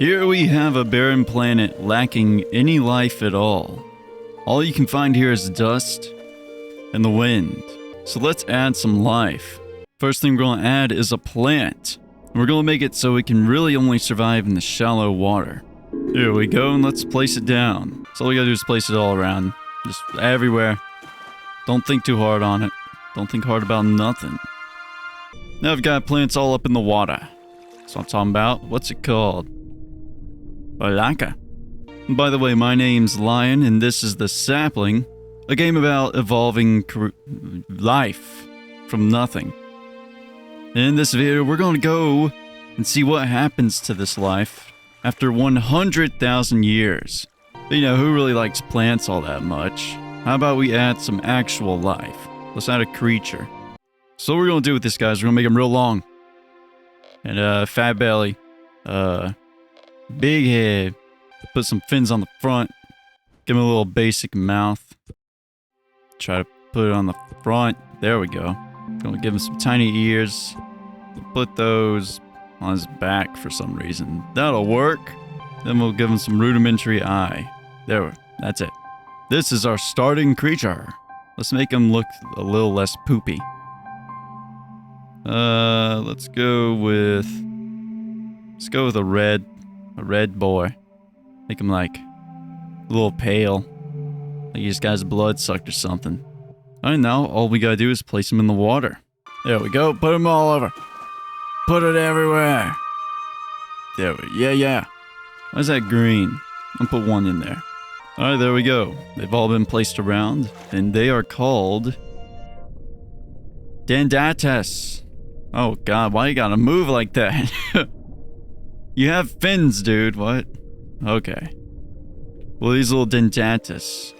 Here we have a barren planet lacking any life at all. All you can find here is dust and the wind. So let's add some life. First thing we're going to add is a plant. We're going to make it so it can really only survive in the shallow water. Here we go, and let's place it down. So all we gotta do is place it all around. Just everywhere. Don't think too hard on it. Don't think hard about nothing. Now I've got plants all up in the water. That's what I'm talking about. What's it called? Balaka. By the way, my name's Lion, and this is the Sapling, a game about evolving life from nothing. In this video, we're going to go and see what happens to this life after 100,000 years. But, you know, who really likes plants all that much? How about we add some actual life? Let's add a creature. So what we're going to do with this guy is we're going to make him real long. And fat belly. Big head. Put some fins on the front. Give him a little basic mouth. Try to put it on the front. There we go. Gonna give him some tiny ears. Put those on his back for some reason. That'll work. Then we'll give him some rudimentary eye. There, that's it. This is our starting creature. Let's make him look a little less poopy. Let's go with a red boy. Make him like a little pale. Like he just got his blood sucked or something. Alright, now all we gotta do is place him in the water. There we go. Put him all over. Put it everywhere. There we yeah. Why is that green? I'll put one in there. Alright, there we go. They've all been placed around, and they are called Dendrites. Oh god, why you gotta move like that? You have fins, dude. What? Okay. Well, these little Dendrites,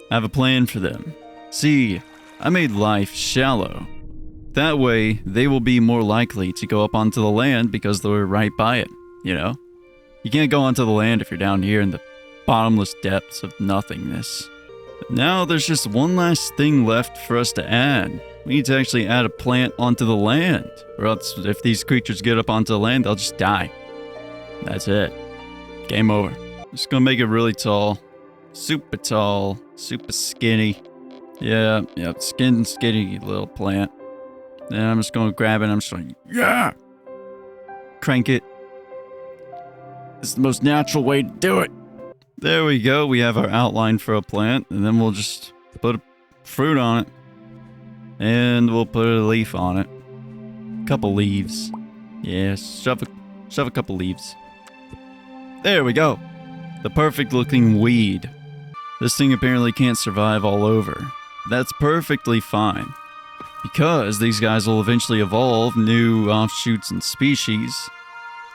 I have a plan for them. See, I made life shallow. That way, they will be more likely to go up onto the land because they're right by it, you know? You can't go onto the land if you're down here in the bottomless depths of nothingness. But now there's just one last thing left for us to add. We need to actually add a plant onto the land, or else if these creatures get up onto the land, they'll just die. That's it. Game over. Just gonna make it really tall. Super tall. Super skinny. Yeah, skinny little plant. Then I'm just gonna grab it and I'm just going, yeah! Crank it. It's the most natural way to do it. There we go. We have our outline for a plant, and then we'll just put a fruit on it. And we'll put a leaf on it. Couple leaves. Yeah, shove a couple leaves. There we go. The perfect looking weed. This thing apparently can't survive all over. That's perfectly fine. Because these guys will eventually evolve new offshoots and species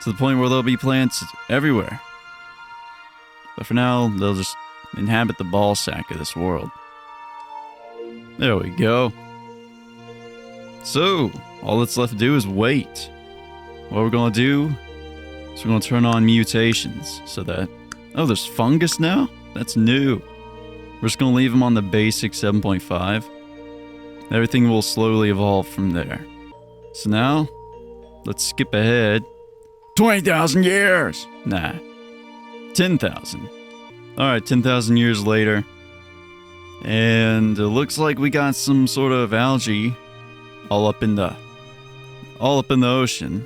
to the point where there'll be plants everywhere. But for now, they'll just inhabit the ball sack of this world. There we go. So, all that's left to do is wait. What we're going to do is we're going to turn on mutations so that... Oh, there's fungus now? That's new. We're just going to leave them on the basic 7.5. Everything will slowly evolve from there. So now, let's skip ahead. 20,000 years! Nah. 10,000. Alright, 10,000 years later. And it looks like we got some sort of algae all up in the ocean.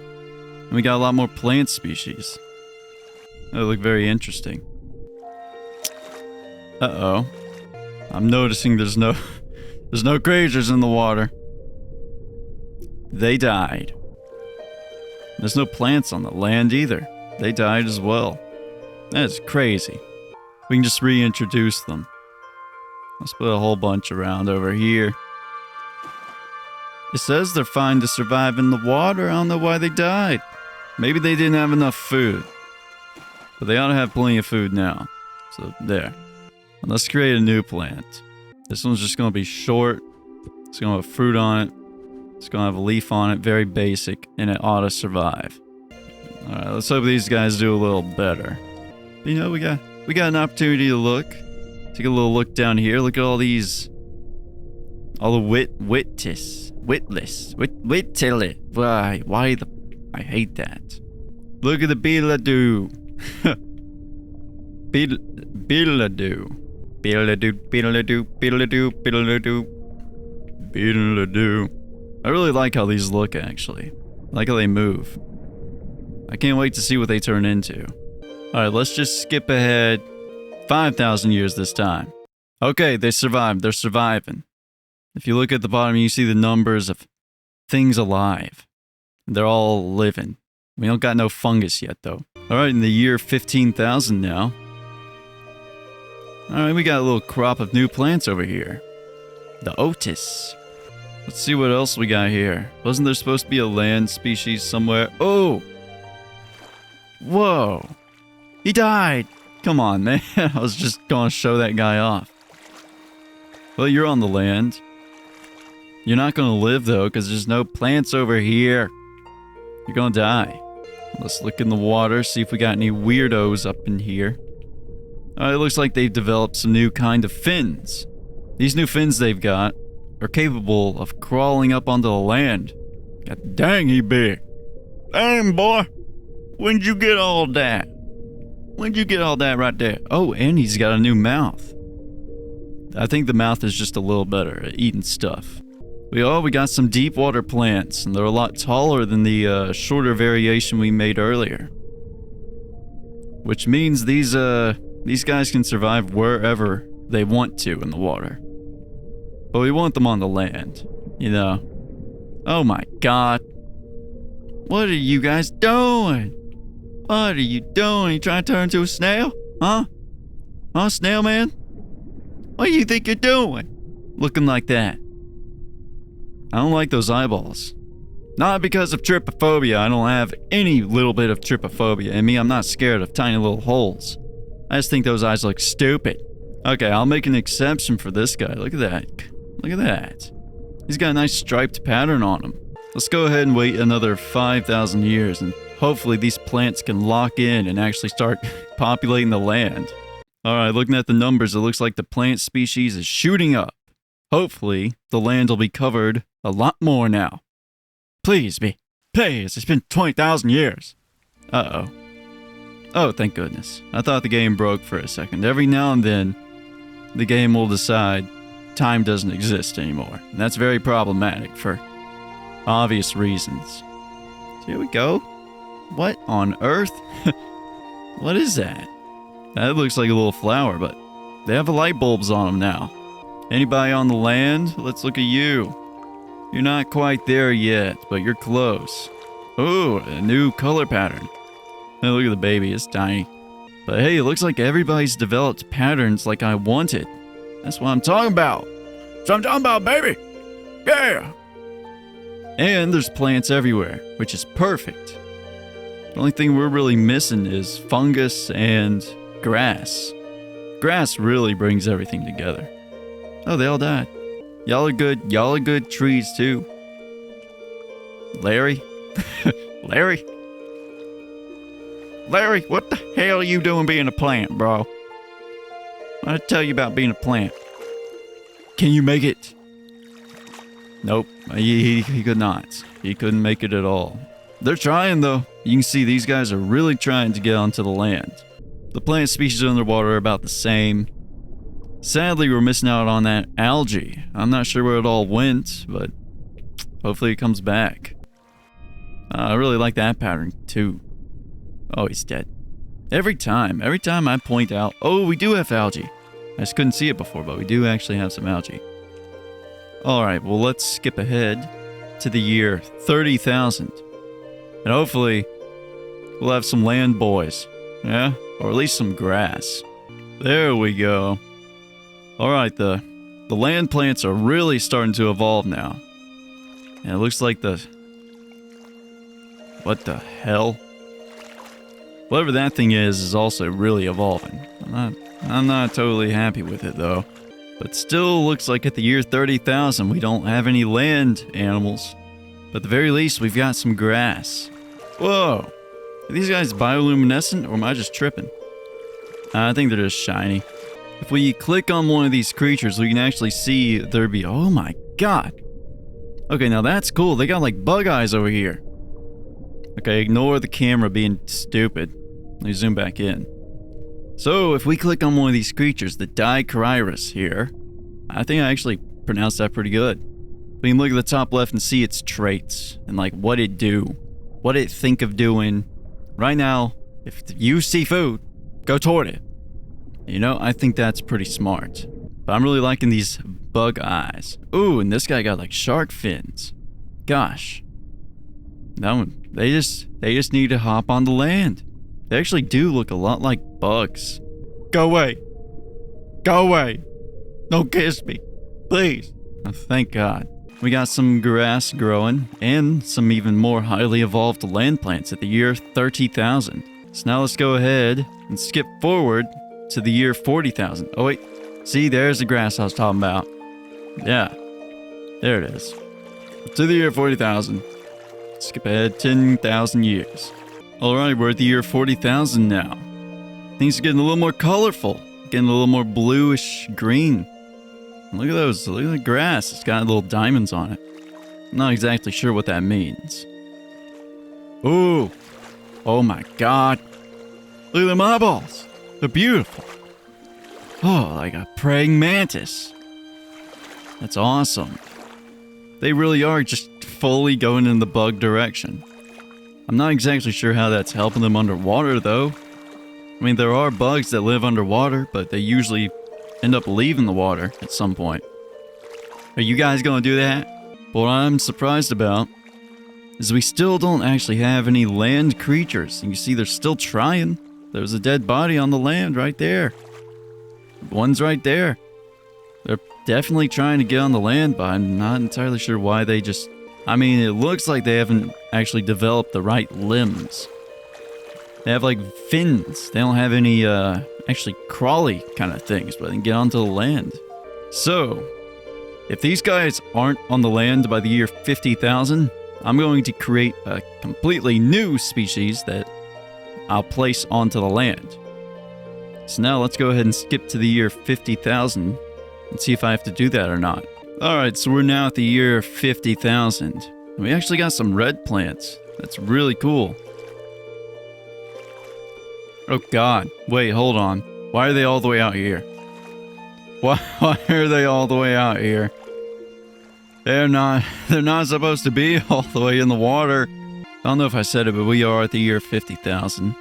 And we got a lot more plant species. They look very interesting. Uh-oh. I'm noticing there's no creatures in the water. They died. There's no plants on the land either. They died as well. That's crazy. We can just reintroduce them. Let's put a whole bunch around over here. It says they're fine to survive in the water. I don't know why they died. Maybe they didn't have enough food. But they ought to have plenty of food now. So, there. And let's create a new plant. This one's just going to be short. It's going to have fruit on it. It's going to have a leaf on it. Very basic. And it ought to survive. Alright, let's hope these guys do a little better. But, you know, we got an opportunity to look. Take a little look down here. Look at all these... All the witless. Why the... I hate that. Look at the beeladoo. Beetle-doo. Beetle-doo, beetle-doo, beetle-doo, beetle-doo. Beetle-doo. I really like how these look, actually. I like how they move. I can't wait to see what they turn into. Alright, let's just skip ahead 5,000 years this time. Okay, they survived. They're surviving. If you look at the bottom, you see the numbers of things alive. They're all living. We don't got no fungus yet, though. Alright, in the year 15,000 now. Alright, we got a little crop of new plants over here. The Otis. Let's see what else we got here. Wasn't there supposed to be a land species somewhere? Oh! Whoa! He died! Come on, man. I was just gonna show that guy off. Well, you're on the land. You're not gonna live, though, because there's no plants over here. You're gonna die. Let's look in the water, see if we got any weirdos up in here. It looks like they've developed some new kind of fins. These new fins they've got are capable of crawling up onto the land. God dang, he big. Dang, boy. When'd you get all that? When'd you get all that right there? Oh, and he's got a new mouth. I think the mouth is just a little better at eating stuff. We got some deep water plants, and they're a lot taller than the shorter variation we made earlier. Which means these guys can survive wherever they want to in the water. But we want them on the land, you know. Oh my god. What are you guys doing? What are you doing? You trying to turn into a snail? Huh? Huh, snail man? What do you think you're doing? Looking like that. I don't like those eyeballs. Not because of trypophobia. I don't have any little bit of trypophobia in me. I'm not scared of tiny little holes. I just think those eyes look stupid. Okay, I'll make an exception for this guy. Look at that. Look at that. He's got a nice striped pattern on him. Let's go ahead and wait another 5,000 years and hopefully these plants can lock in and actually start populating the land. Alright, looking at the numbers, it looks like the plant species is shooting up. Hopefully, the land will be covered a lot more now. Please be. Please, it's been 20,000 years. Uh-oh. Oh, thank goodness. I thought the game broke for a second. Every now and then, the game will decide time doesn't exist anymore. And that's very problematic for obvious reasons. So here we go. What on earth? What is that? That looks like a little flower, but they have light bulbs on them now. Anybody on the land? Let's look at you. You're not quite there yet, but you're close. Ooh, a new color pattern. Hey, look at the baby, it's tiny. But hey, it looks like everybody's developed patterns like I wanted. That's what I'm talking about. That's what I'm talking about, baby! Yeah! And there's plants everywhere, which is perfect. The only thing we're really missing is fungus and grass. Grass really brings everything together. Oh, they all died. Y'all are good. Y'all are good trees, too. Larry? Larry? Larry, what the hell are you doing being a plant, bro? I tell you about being a plant. Can you make it? Nope. He could not. He couldn't make it at all. They're trying, though. You can see these guys are really trying to get onto the land. The plant species underwater are about the same. Sadly, we're missing out on that algae. I'm not sure where it all went, but hopefully it comes back. I really like that pattern, too. Oh, he's dead. Every time I point out, oh, we do have algae. I just couldn't see it before, but we do actually have some algae. Alright, well, let's skip ahead to the year 30,000. And hopefully, we'll have some land boys. Yeah? Or at least some grass. There we go. Alright, the land plants are really starting to evolve now. And it looks like the... What the hell? Whatever that thing is also really evolving. I'm not totally happy with it, though. But still looks like at the year 30,000 we don't have any land animals. But at the very least, we've got some grass. Whoa! Are these guys bioluminescent, or am I just tripping? I think they're just shiny. If we click on one of these creatures, we can actually see there be... Oh my god! Okay, now that's cool. They got like bug eyes over here. Okay, ignore the camera being stupid. Let me zoom back in. So if we click on one of these creatures, the Dicaryrus here, I think I actually pronounced that pretty good. We can look at the top left and see its traits and like what it do, what it think of doing. Right now, if you see food, go toward it. You know, I think that's pretty smart. But I'm really liking these bug eyes. Ooh, and this guy got like shark fins. Gosh. That one, they just need to hop on the land. They actually do look a lot like bugs. Go away. Go away. Don't kiss me. Please. Oh, thank God. We got some grass growing and some even more highly evolved land plants at the year 30,000. So now let's go ahead and skip forward to the year 40,000. Oh wait, see, there's the grass I was talking about. Yeah, there it is. To the year 40,000. Skip ahead 10,000 years. Alright, we're at the year 40,000 now. Things are getting a little more colorful, getting a little more bluish green. Look at those, look at the grass, it's got little diamonds on it. I'm not exactly sure what that means. Ooh, oh my God. Look at them eyeballs, they're beautiful. Oh, like a praying mantis. That's awesome. They really are just fully going in the bug direction. I'm not exactly sure how that's helping them underwater though. I mean, there are bugs that live underwater, but they usually end up leaving the water at some point. Are you guys gonna do that? What I'm surprised about is we still don't actually have any land creatures. And you see they're still trying. There's a dead body on the land right there. One's right there. They're definitely trying to get on the land, but I'm not entirely sure why they just... I mean, it looks like they haven't actually developed the right limbs. They have like fins. They don't have any actually crawly kind of things, but they can get onto the land. So, if these guys aren't on the land by the year 50,000, I'm going to create a completely new species that I'll place onto the land. So now let's go ahead and skip to the year 50,000 and see if I have to do that or not. Alright, so we're now at the year 50,000. We actually got some red plants. That's really cool. Oh God, wait, hold on. Why are they all the way out here? Why are they all the way out here? They're not supposed to be all the way in the water. I don't know if I said it, but we are at the year 50,000.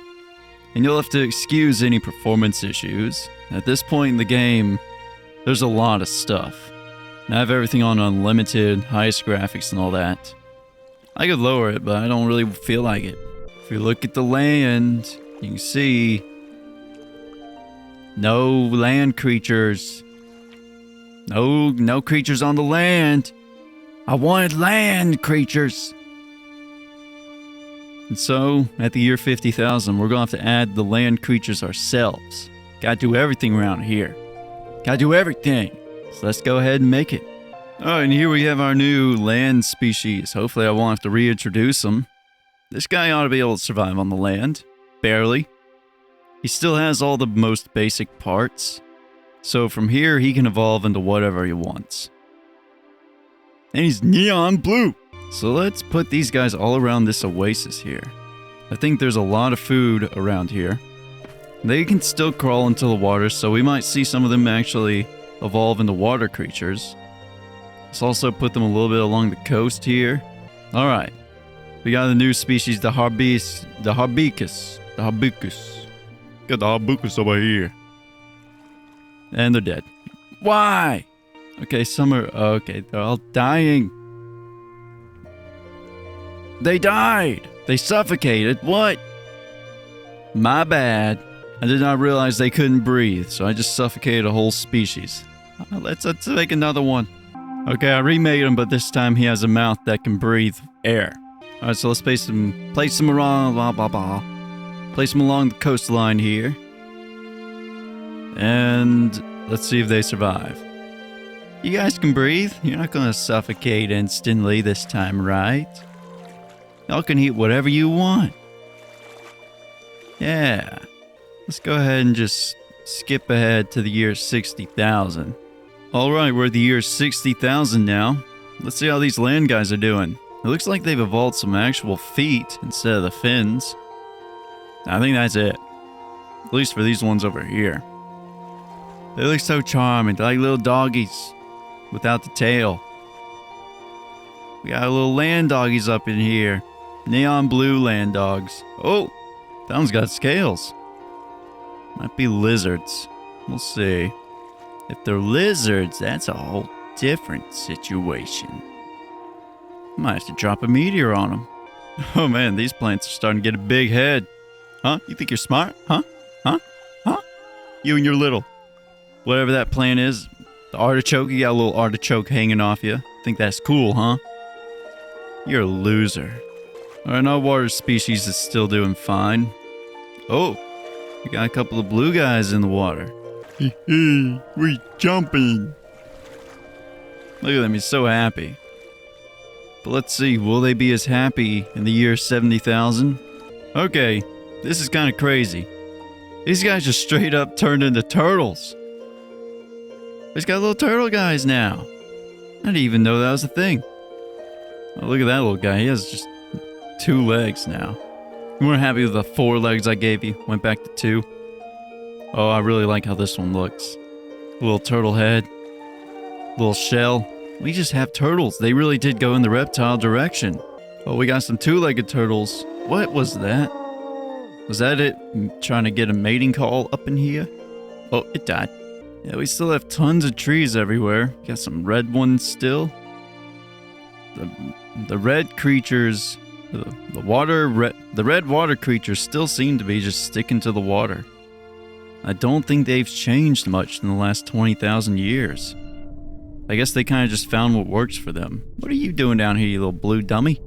And you'll have to excuse any performance issues. At this point in the game, there's a lot of stuff. And I have everything on unlimited, highest graphics and all that. I could lower it, but I don't really feel like it. If you look at the land, you can see no land creatures. No creatures on the land. I wanted land creatures. And so, at the year 50,000, we're going to have to add the land creatures ourselves. Gotta do everything around here. Gotta do everything. So let's go ahead and make it. Alright, and here we have our new land species. Hopefully I won't have to reintroduce them. This guy ought to be able to survive on the land. Barely. He still has all the most basic parts. So from here, he can evolve into whatever he wants. And he's neon blue. So let's put these guys all around this oasis here. I think there's a lot of food around here. They can still crawl into the water, so we might see some of them actually evolve into water creatures. Let's also put them a little bit along the coast here. Alright. We got the new species, the hibiscus. Got the hibiscus over here. And they're dead. Why? Okay, some are... Okay, they're all dying. They died! They suffocated. What? My bad. I did not realize they couldn't breathe, so I just suffocated a whole species. Let's make another one. Okay, I remade him, but this time he has a mouth that can breathe air. Alright, so let's place him around, blah, blah, blah. Place him along the coastline here. And let's see if they survive. You guys can breathe. You're not going to suffocate instantly this time, right? Y'all can eat whatever you want. Yeah. Let's go ahead and just skip ahead to the year 60,000. Alright, we're at the year 60,000 now. Let's see how these land guys are doing. It looks like they've evolved some actual feet instead of the fins. I think that's it. At least for these ones over here. They look so charming. They're like little doggies without the tail. We got little land doggies up in here. Neon blue land dogs. Oh, that one's got scales. Might be lizards. We'll see. If they're lizards, that's a whole different situation. Might have to drop a meteor on them. Oh man, these plants are starting to get a big head. Huh? You think you're smart? Huh? Huh? Huh? You and your little... whatever that plant is. The artichoke, you got a little artichoke hanging off you. Think that's cool, huh? You're a loser. Alright, our water species is still doing fine. Oh, we got a couple of blue guys in the water. We're jumping. Look at them, he's so happy. But let's see, will they be as happy in the year 70,000? Okay, this is kind of crazy. These guys just straight up turned into turtles. He's got little turtle guys now. I didn't even know that was a thing. Oh, look at that little guy. He has just 2 legs now. You weren't happy with the 4 legs I gave you. Went back to 2. Oh, I really like how this one looks. Little turtle head. Little shell. We just have turtles. They really did go in the reptile direction. Oh, we got some 2-legged turtles. What was that? Was that it? Trying to get a mating call up in here? Oh, it died. Yeah, we still have tons of trees everywhere. Got some red ones still. The red creatures, the red water creatures still seem to be just sticking to the water. I don't think they've changed much in the last 20,000 years. I guess they kind of just found what works for them. What are you doing down here, you little blue dummy?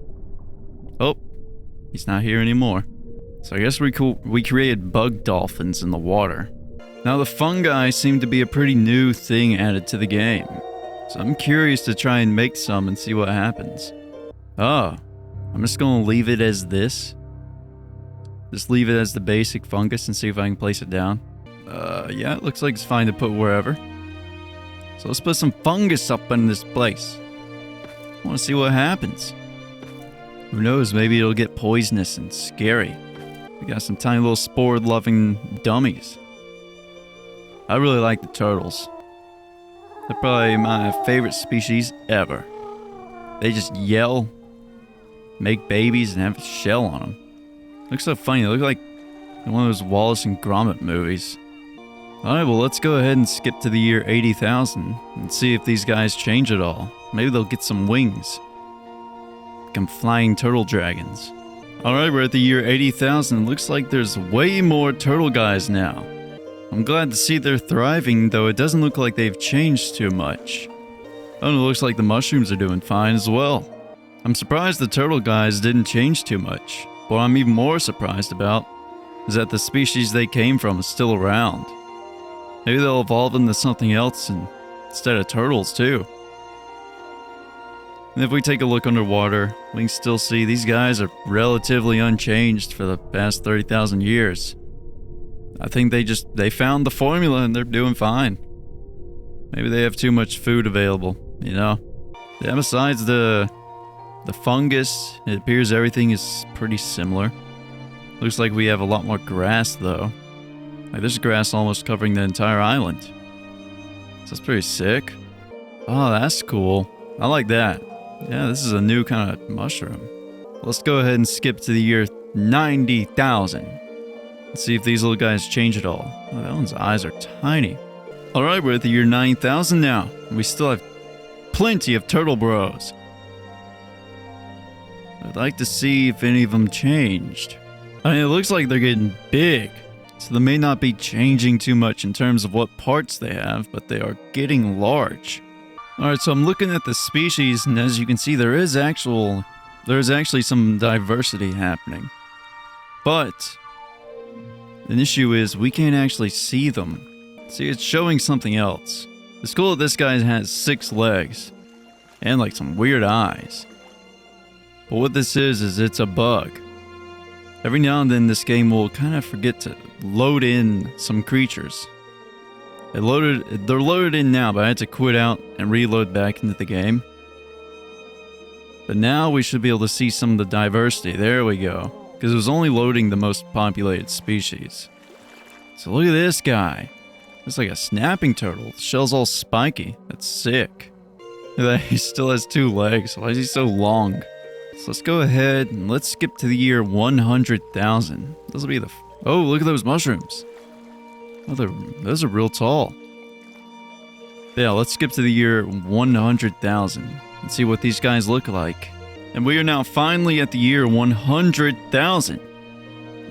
Oh, he's not here anymore. So I guess we created bug dolphins in the water. Now the fungi seem to be a pretty new thing added to the game. So I'm curious to try and make some and see what happens. Oh, I'm just going to leave it as this. Just leave it as the basic fungus and see if I can place it down. Yeah, it looks like it's fine to put wherever. So let's put some fungus up in this place. I want to see what happens. Who knows, maybe it'll get poisonous and scary. We got some tiny little spore-loving dummies. I really like the turtles. They're probably my favorite species ever. They just yell, make babies, and have a shell on them. Looks so funny. They look like one of those Wallace and Gromit movies. Alright, well, let's go ahead and skip to the year 80,000 and see if these guys change at all. Maybe they'll get some wings. Become flying turtle dragons. Alright, we're at the year 80,000. Looks like there's way more turtle guys now. I'm glad to see they're thriving, though it doesn't look like they've changed too much. Oh, and it looks like the mushrooms are doing fine as well. I'm surprised the turtle guys didn't change too much. What I'm even more surprised about is that the species they came from is still around. Maybe they'll evolve into something else instead of turtles too. And if we take a look underwater, we can still see these guys are relatively unchanged for the past 30,000 years. I think they found the formula and they're doing fine. Maybe they have too much food available, you know? Yeah, besides the fungus, it appears everything is pretty similar. Looks like we have a lot more grass though. Like there's grass almost covering the entire island. So that's pretty sick. Oh, that's cool. I like that. Yeah, this is a new kind of mushroom. Let's go ahead and skip to the year 90,000. Let's see if these little guys change at all. Oh, that one's eyes are tiny. Alright, we're at the year 9,000 now. And we still have plenty of turtle bros. I'd like to see if any of them changed. I mean, it looks like they're getting big. So they may not be changing too much in terms of what parts they have, but they are getting large. Alright, so I'm looking at the species, and as you can see, there is actually some diversity happening. But an issue is we can't actually see them. See, it's showing something else. It's cool that this guy has 6 legs and like some weird eyes. But what this is it's a bug. Every now and then this game will kind of forget to load in some creatures. They're loaded in now, but I had to quit out and reload back into the game. But now we should be able to see some of the diversity. There we go. Because it was only loading the most populated species. So look at this guy. It's like a snapping turtle. The shell's all spiky. That's sick. Look at that. He still has 2 legs. Why is he so long? So let's go ahead and let's skip to the year 100,000. This will be the... Oh, look at those mushrooms. Oh, those are real tall. Yeah, let's skip to the year 100,000 and see what these guys look like. And we are now finally at the year 100,000.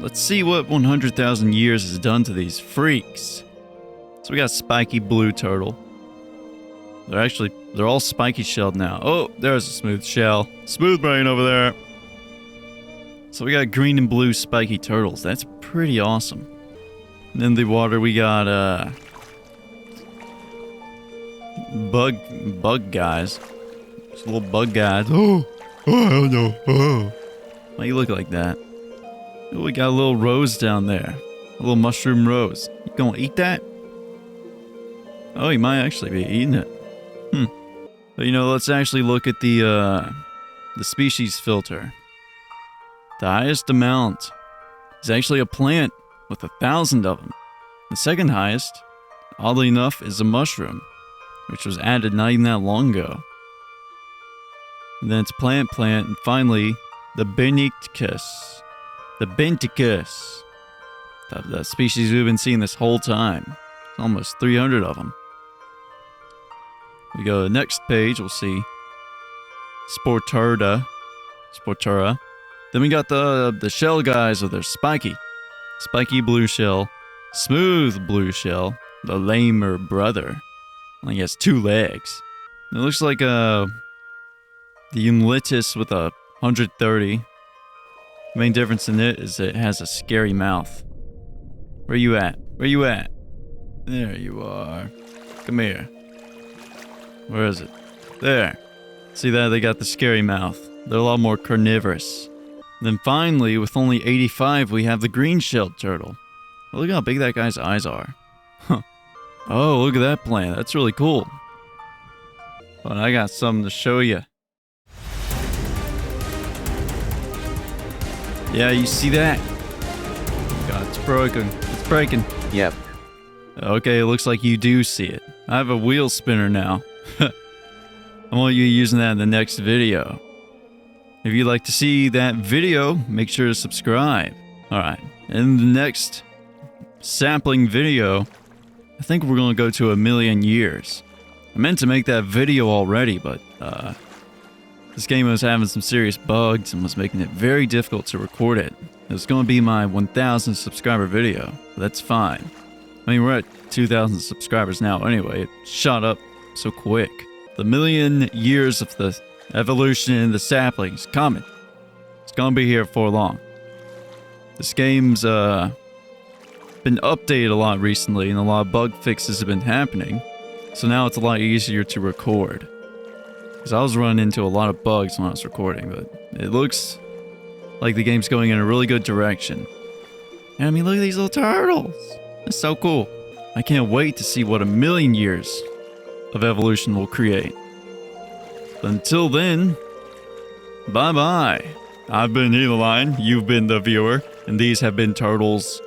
Let's see what 100,000 years has done to these freaks. So we got spiky blue turtle. They're all spiky shelled now. Oh, there's a smooth shell. Smooth brain over there. So we got green and blue spiky turtles. That's pretty awesome. And in the water we got bug guys. Just little bug guys. Oh, I don't know. Oh. Why you look like that? Oh, we got a little rose down there. A little mushroom rose. You gonna eat that? Oh, he might actually be eating it. But you know, let's actually look at the species filter. The highest amount is actually a plant with 1,000 of them. The second highest, oddly enough, is a mushroom, which was added not even that long ago. And then it's plant, and finally, the Benticus. The Benticus. The species we've been seeing this whole time. It's almost 300 of them. We go to the next page, we'll see Sportura. Then we got the shell guys with their spiky blue shell, smooth blue shell, the lamer brother. He has 2 legs. It looks like the Umlitus with a 130. The main difference in it is it has a scary mouth. Where you at? Where you at? There you are. Come here. Where is it? There. See that? They got the scary mouth. They're a lot more carnivorous. Then finally, with only 85, we have the green-shelled turtle. Oh, look how big that guy's eyes are. Huh. Oh, look at that plant. That's really cool. But I got something to show you. Yeah, you see that? God, it's broken. It's breaking. Yep. Okay, it looks like you do see it. I have a wheel spinner now. I want you using that in the next video. If you'd like to see that video, make sure to subscribe. Alright, in the next sapling video, I think we're going to go to 1,000,000 years. I meant to make that video already, but this game was having some serious bugs and was making it very difficult to record it. It was going to be my 1,000 subscriber video, but that's fine. I mean, we're at 2,000 subscribers now anyway. It shot up so quick. The 1,000,000 years of the evolution in the saplings coming. It's gonna be here for long. This game's been updated a lot recently, and a lot of bug fixes have been happening. So now it's a lot easier to record. Because I was running into a lot of bugs when I was recording, but it looks like the game's going in a really good direction. And I mean, look at these little turtles. That's so cool. I can't wait to see what 1,000,000 years of evolution will create. But until then, bye-bye. I've been Healerline, you've been the viewer, and these have been Turtles.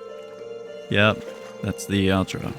Yep, that's the outro.